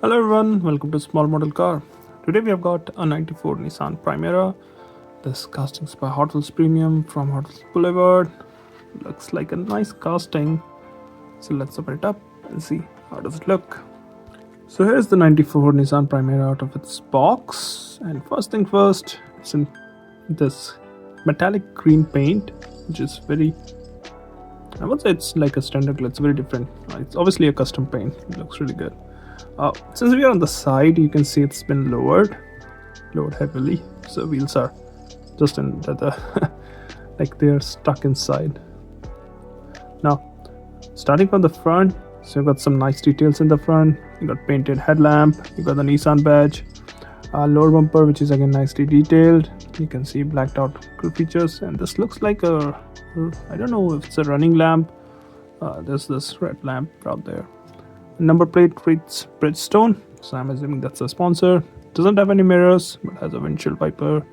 Hello everyone, welcome to Small Model Car. Today we have got a 94 Nissan Primera. This casting is by Hotwheels Premium from Hotwheels Boulevard. Looks like a nice casting. So let's open it up and see how does it look. So here's the 94 Nissan Primera out of its box. And first thing first, it's in this metallic green paint, which is very, I would say it's like a standard color. It's very different. It's obviously a custom paint. It looks really good. Since we are on the side, you can see it's been lowered heavily, so wheels are just in the like they're stuck inside. Now starting from the front, so you got some nice details in the front. You got painted headlamp, you got the Nissan badge, lower bumper which is again nicely detailed. You can see blacked out grill features, and this looks like a, I don't know if it's a running lamp. There's this red lamp out there. Number plate reads Bridgestone, so I'm assuming that's a sponsor. Doesn't have any mirrors, but has a windshield wiper.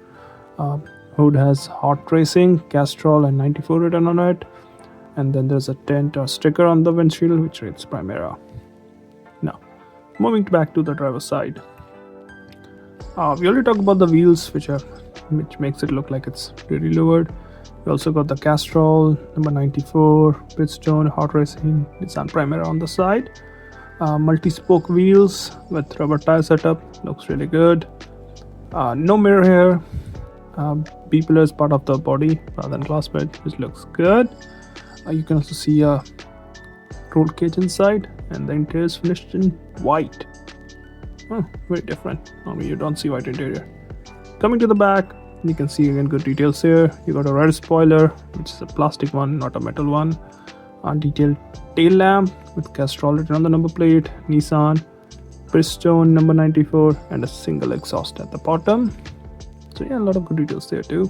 Hood has Hot Racing, Castrol, and 94 written on it. And then there's a tent or sticker on the windshield which reads Primera. Now, moving back to the driver's side. We already talked about the wheels, which makes it look like it's really lowered. We also got the Castrol, number 94, Bridgestone, Hot Racing, Nissan Primera on the side. Multi-spoke wheels with rubber tire setup, looks really good. No mirror here. B pillar is part of the body rather than glass bed, which looks good. You can also see a roll cage inside, and the interior is finished in white. Very different. Normally you don't see white interior. Coming to the back, you can see again good details here. You got a red spoiler, which is a plastic one, not a metal one. Detailed tail lamp with Castrol written on the number plate, Nissan, Bridgestone number 94, and a single exhaust at the bottom. So yeah, a lot of good details there too.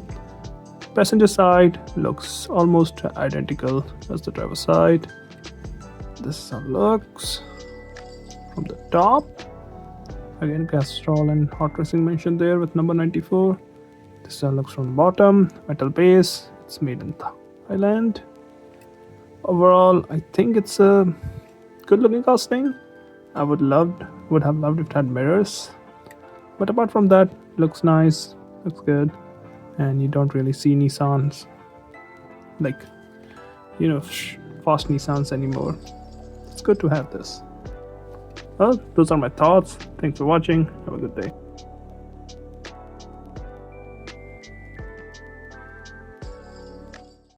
Passenger side looks almost identical as the driver's side. This is how it looks from the top. Again, Castrol and Hot Racing mentioned there with number 94. This is how it looks from the bottom. Metal base. It's made in Thailand. Overall, I think it's a good looking casting. I would have loved if it had mirrors, but apart from that, looks nice, looks good, and you don't really see Nissans like fast Nissans anymore. It's good to have this. Well, those are my thoughts. Thanks for watching. Have a good day.